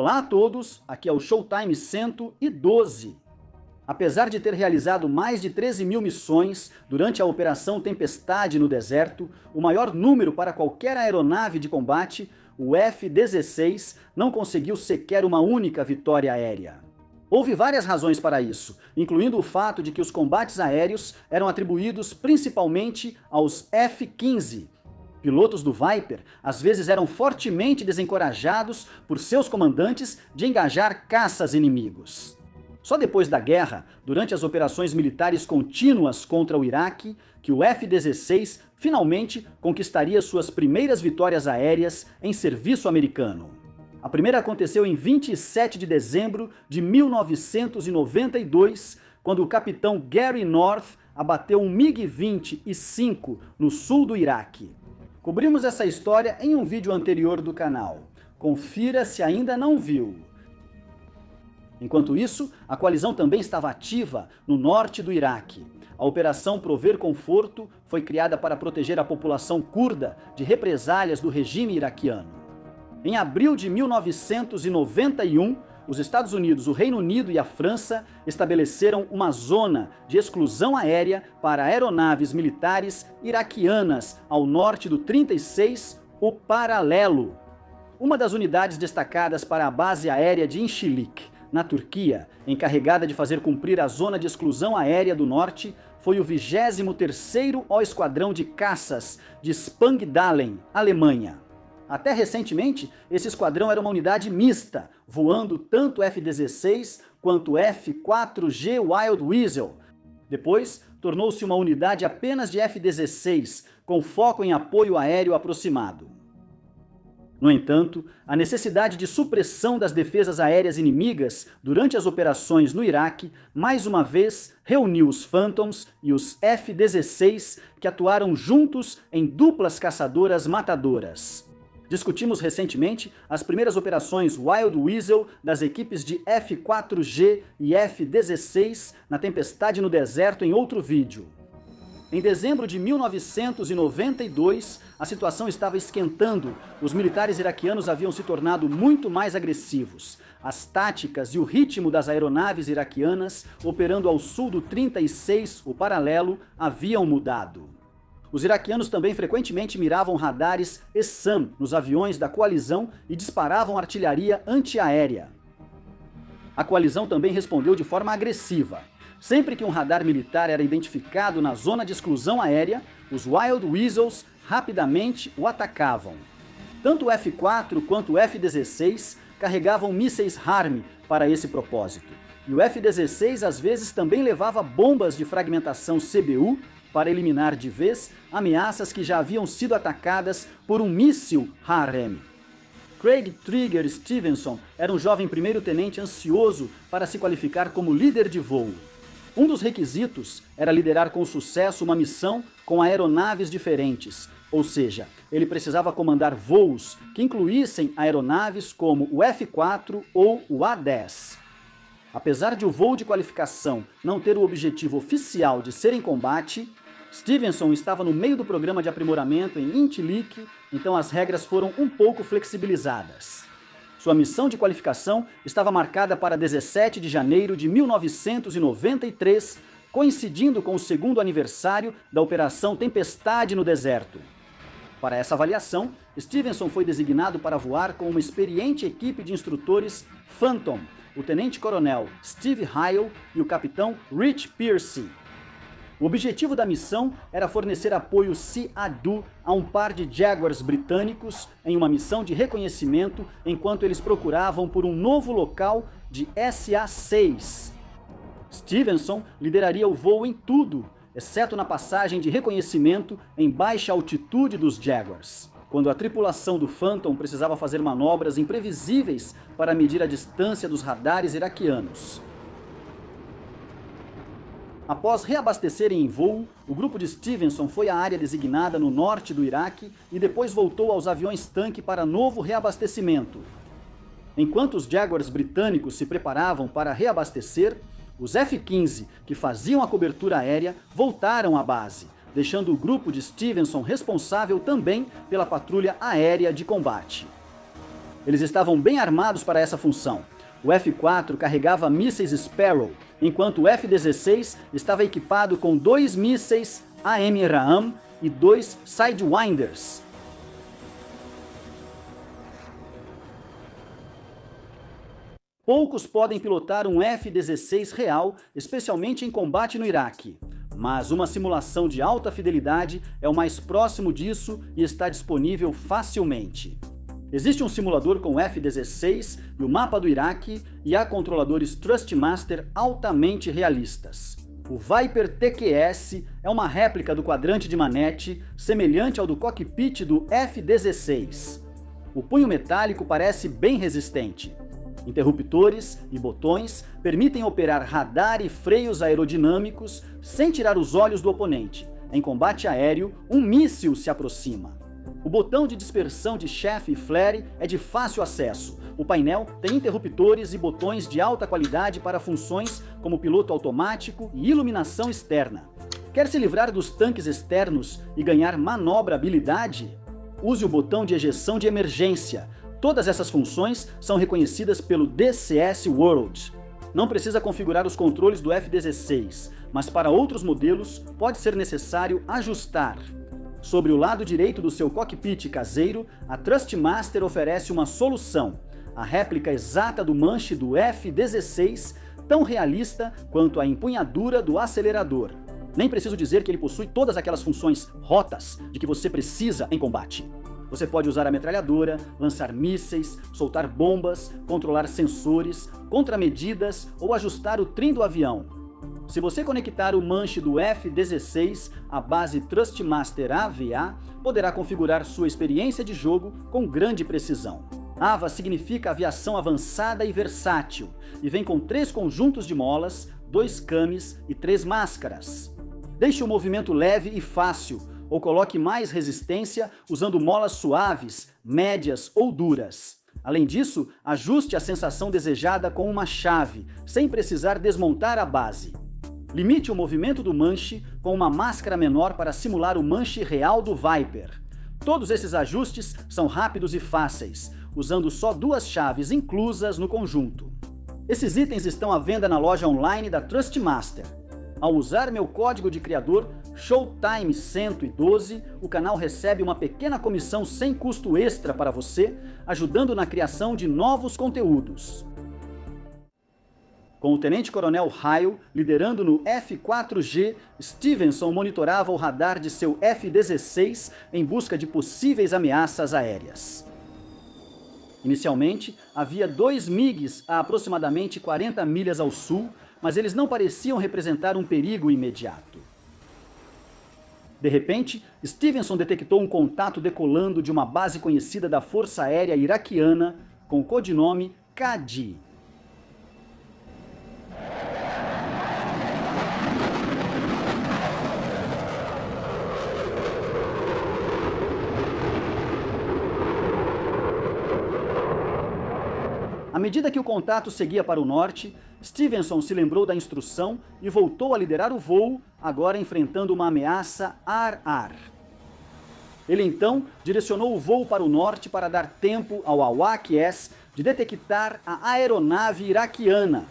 Olá a todos, aqui é o Showtime 112. Apesar de ter realizado mais de 13.000 missões durante a Operação Tempestade no deserto, o maior número para qualquer aeronave de combate, o F-16 não conseguiu sequer uma única vitória aérea. Houve várias razões para isso, incluindo o fato de que os combates aéreos eram atribuídos principalmente aos F-15. Pilotos do Viper às vezes eram fortemente desencorajados por seus comandantes de engajar caças inimigos. Só depois da guerra, durante as operações militares contínuas contra o Iraque, que o F-16 finalmente conquistaria suas primeiras vitórias aéreas em serviço americano. A primeira aconteceu em 27 de dezembro de 1992, quando o capitão Gary North abateu um MiG-25 no sul do Iraque. Cobrimos essa história em um vídeo anterior do canal. Confira se ainda não viu. Enquanto isso, a coalizão também estava ativa no norte do Iraque. A Operação Prover Conforto foi criada para proteger a população curda de represálias do regime iraquiano. Em abril de 1991, os Estados Unidos, o Reino Unido e a França estabeleceram uma zona de exclusão aérea para aeronaves militares iraquianas ao norte do 36, o Paralelo. Uma das unidades destacadas para a base aérea de Incirlik, na Turquia, encarregada de fazer cumprir a zona de exclusão aérea do norte, foi o 23º Esquadrão de Caças de Spangdalen, Alemanha. Até recentemente, esse esquadrão era uma unidade mista, voando tanto F-16 quanto F-4G Wild Weasel. Depois, tornou-se uma unidade apenas de F-16, com foco em apoio aéreo aproximado. No entanto, a necessidade de supressão das defesas aéreas inimigas durante as operações no Iraque, mais uma vez, reuniu os Phantoms e os F-16, que atuaram juntos em duplas caçadoras matadoras. Discutimos recentemente as primeiras operações Wild Weasel das equipes de F-4G e F-16 na Tempestade no Deserto em outro vídeo. Em dezembro de 1992, a situação estava esquentando. Os militares iraquianos haviam se tornado muito mais agressivos. As táticas e o ritmo das aeronaves iraquianas, operando ao sul do 36, o Paralelo, haviam mudado. Os iraquianos também frequentemente miravam radares ESAM nos aviões da coalizão e disparavam artilharia antiaérea. A coalizão também respondeu de forma agressiva. Sempre que um radar militar era identificado na zona de exclusão aérea, os Wild Weasels rapidamente o atacavam. Tanto o F-4 quanto o F-16 carregavam mísseis HARM para esse propósito. E o F-16 às vezes também levava bombas de fragmentação CBU para eliminar de vez ameaças que já haviam sido atacadas por um míssil HARM. Craig Trigger Stevenson era um jovem primeiro-tenente ansioso para se qualificar como líder de voo. Um dos requisitos era liderar com sucesso uma missão com aeronaves diferentes, ou seja, ele precisava comandar voos que incluíssem aeronaves como o F-4 ou o A-10. Apesar de o voo de qualificação não ter o objetivo oficial de ser em combate, Stevenson estava no meio do programa de aprimoramento em Incirlik, então as regras foram um pouco flexibilizadas. Sua missão de qualificação estava marcada para 17 de janeiro de 1993, coincidindo com o segundo aniversário da Operação Tempestade no Deserto. Para essa avaliação, Stevenson foi designado para voar com uma experiente equipe de instrutores Phantom, o tenente-coronel Steve Hyle e o capitão Rich Pierce. O objetivo da missão era fornecer apoio SEADU a um par de Jaguars britânicos em uma missão de reconhecimento enquanto eles procuravam por um novo local de SA-6. Stevenson lideraria o voo em tudo, exceto na passagem de reconhecimento em baixa altitude dos Jaguars, quando a tripulação do Phantom precisava fazer manobras imprevisíveis para medir a distância dos radares iraquianos. Após reabastecerem em voo, o grupo de Stevenson foi à área designada no norte do Iraque e depois voltou aos aviões-tanque para novo reabastecimento. Enquanto os Jaguars britânicos se preparavam para reabastecer, os F-15, que faziam a cobertura aérea, voltaram à base, deixando o grupo de Stevenson responsável também pela patrulha aérea de combate. Eles estavam bem armados para essa função. O F-4 carregava mísseis Sparrow, enquanto o F-16 estava equipado com 2 mísseis AMRAAM e 2 Sidewinders. Poucos podem pilotar um F-16 real, especialmente em combate no Iraque. Mas uma simulação de alta fidelidade é o mais próximo disso e está disponível facilmente. Existe um simulador com F-16 e o mapa do Iraque, e há controladores Thrustmaster altamente realistas. O Viper TQS é uma réplica do quadrante de manete, semelhante ao do cockpit do F-16. O punho metálico parece bem resistente. Interruptores e botões permitem operar radar e freios aerodinâmicos sem tirar os olhos do oponente. Em combate aéreo, um míssil se aproxima. O botão de dispersão de chaff e flare é de fácil acesso. O painel tem interruptores e botões de alta qualidade para funções como piloto automático e iluminação externa. Quer se livrar dos tanques externos e ganhar manobrabilidade? Use o botão de ejeção de emergência. Todas essas funções são reconhecidas pelo DCS World. Não precisa configurar os controles do F-16, mas para outros modelos pode ser necessário ajustar. Sobre o lado direito do seu cockpit caseiro, a Thrustmaster oferece uma solução, a réplica exata do manche do F-16, tão realista quanto a empunhadura do acelerador. Nem preciso dizer que ele possui todas aquelas funções rotas de que você precisa em combate. Você pode usar a metralhadora, lançar mísseis, soltar bombas, controlar sensores, contramedidas ou ajustar o trim do avião. Se você conectar o manche do F-16 à base Thrustmaster AVA, poderá configurar sua experiência de jogo com grande precisão. AVA significa aviação avançada e versátil, e vem com 3 conjuntos de molas, 2 cames e 3 máscaras. Deixe o movimento leve e fácil, ou coloque mais resistência usando molas suaves, médias ou duras. Além disso, ajuste a sensação desejada com uma chave, sem precisar desmontar a base. Limite o movimento do manche com uma máscara menor para simular o manche real do Viper. Todos esses ajustes são rápidos e fáceis, usando só 2 chaves inclusas no conjunto. Esses itens estão à venda na loja online da Thrustmaster. Ao usar meu código de criador Showtime112, o canal recebe uma pequena comissão sem custo extra para você, ajudando na criação de novos conteúdos. Com o Tenente-Coronel Hyle liderando no F-4G, Stevenson monitorava o radar de seu F-16 em busca de possíveis ameaças aéreas. Inicialmente, havia 2 MiGs a aproximadamente 40 milhas ao sul, mas eles não pareciam representar um perigo imediato. De repente, Stevenson detectou um contato decolando de uma base conhecida da Força Aérea Iraquiana com o codinome Qadi. À medida que o contato seguia para o norte, Stevenson se lembrou da instrução e voltou a liderar o voo, agora enfrentando uma ameaça ar-ar. Ele então direcionou o voo para o norte para dar tempo ao AWACS de detectar a aeronave iraquiana.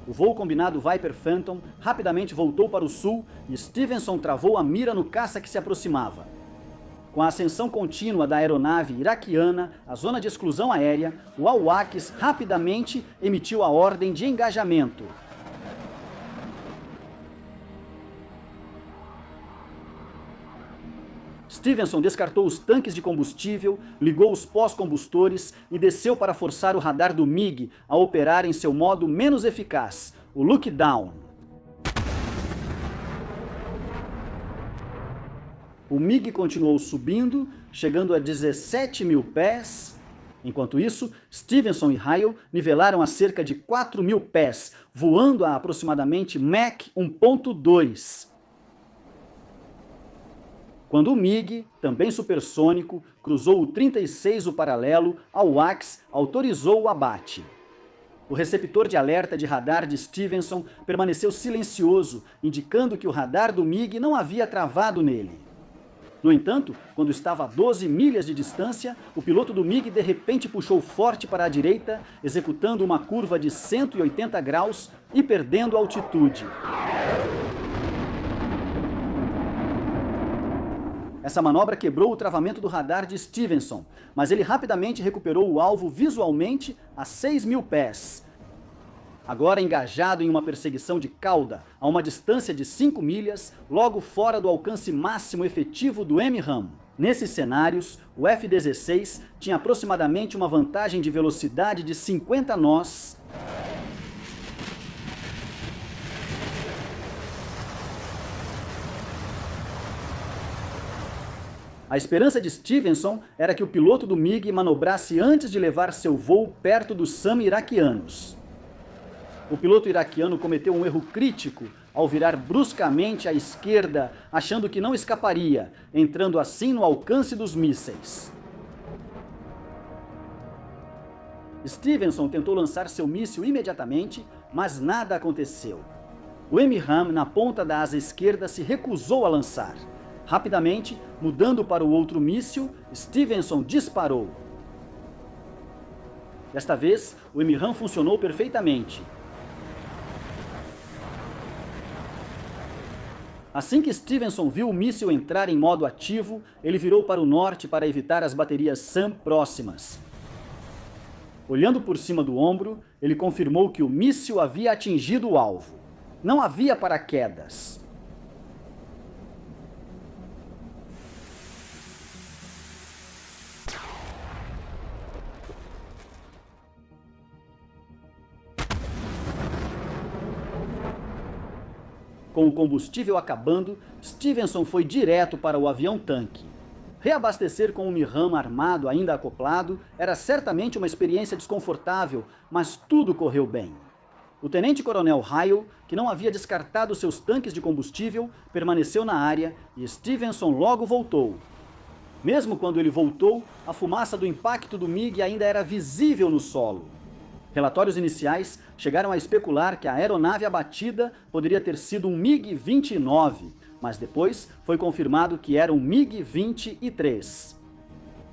O voo combinado Viper Phantom rapidamente voltou para o sul e Stevenson travou a mira no caça que se aproximava. Com a ascensão contínua da aeronave iraquiana à zona de exclusão aérea, o AWACS rapidamente emitiu a ordem de engajamento. Stevenson descartou os tanques de combustível, ligou os pós-combustores e desceu para forçar o radar do MiG a operar em seu modo menos eficaz, o Look Down. O MiG continuou subindo, chegando a 17 mil pés. Enquanto isso, Stevenson e Hyle nivelaram a cerca de 4 mil pés, voando a aproximadamente Mach 1.2. Quando o MiG, também supersônico, cruzou o 36 o paralelo, a AWACS autorizou o abate. O receptor de alerta de radar de Stevenson permaneceu silencioso, indicando que o radar do MiG não havia travado nele. No entanto, quando estava a 12 milhas de distância, o piloto do MiG de repente puxou forte para a direita, executando uma curva de 180 graus e perdendo altitude. Essa manobra quebrou o travamento do radar de Stevenson, mas ele rapidamente recuperou o alvo visualmente a 6.000 pés. Agora engajado em uma perseguição de cauda, a uma distância de 5 milhas, logo fora do alcance máximo efetivo do MRAM. Nesses cenários, o F-16 tinha aproximadamente uma vantagem de velocidade de 50 nós. A esperança de Stevenson era que o piloto do MiG manobrasse antes de levar seu voo perto dos SAM iraquianos. O piloto iraquiano cometeu um erro crítico ao virar bruscamente à esquerda, achando que não escaparia, entrando assim no alcance dos mísseis. Stevenson tentou lançar seu míssil imediatamente, mas nada aconteceu. O MRAM na ponta da asa esquerda se recusou a lançar. Rapidamente, mudando para o outro míssil, Stevenson disparou. Desta vez, o MRAM funcionou perfeitamente. Assim que Stevenson viu o míssil entrar em modo ativo, ele virou para o norte para evitar as baterias SAM próximas. Olhando por cima do ombro, ele confirmou que o míssil havia atingido o alvo. Não havia paraquedas. Com o combustível acabando, Stevenson foi direto para o avião-tanque. Reabastecer com um MRAM armado ainda acoplado era certamente uma experiência desconfortável, mas tudo correu bem. O tenente-coronel Hyle, que não havia descartado seus tanques de combustível, permaneceu na área e Stevenson logo voltou. Mesmo quando ele voltou, a fumaça do impacto do MiG ainda era visível no solo. Relatórios iniciais chegaram a especular que a aeronave abatida poderia ter sido um MiG-29, mas depois foi confirmado que era um MiG-23.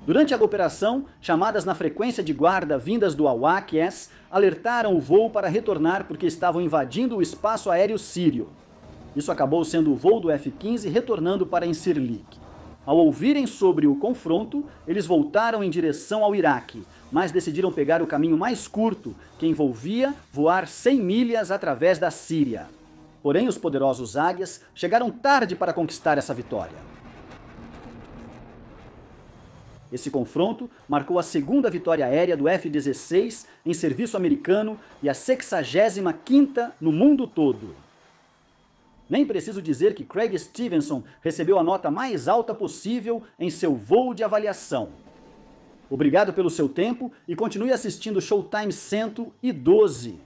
Durante a operação, chamadas na frequência de guarda vindas do AWACS alertaram o voo para retornar porque estavam invadindo o espaço aéreo sírio. Isso acabou sendo o voo do F-15 retornando para Incirlik. Ao ouvirem sobre o confronto, eles voltaram em direção ao Iraque, mas decidiram pegar o caminho mais curto, que envolvia voar 100 milhas através da Síria. Porém, os poderosos águias chegaram tarde para conquistar essa vitória. Esse confronto marcou a segunda vitória aérea do F-16 em serviço americano e a 65ª no mundo todo. Nem preciso dizer que Craig Stevenson recebeu a nota mais alta possível em seu voo de avaliação. Obrigado pelo seu tempo e continue assistindo Showtime 112.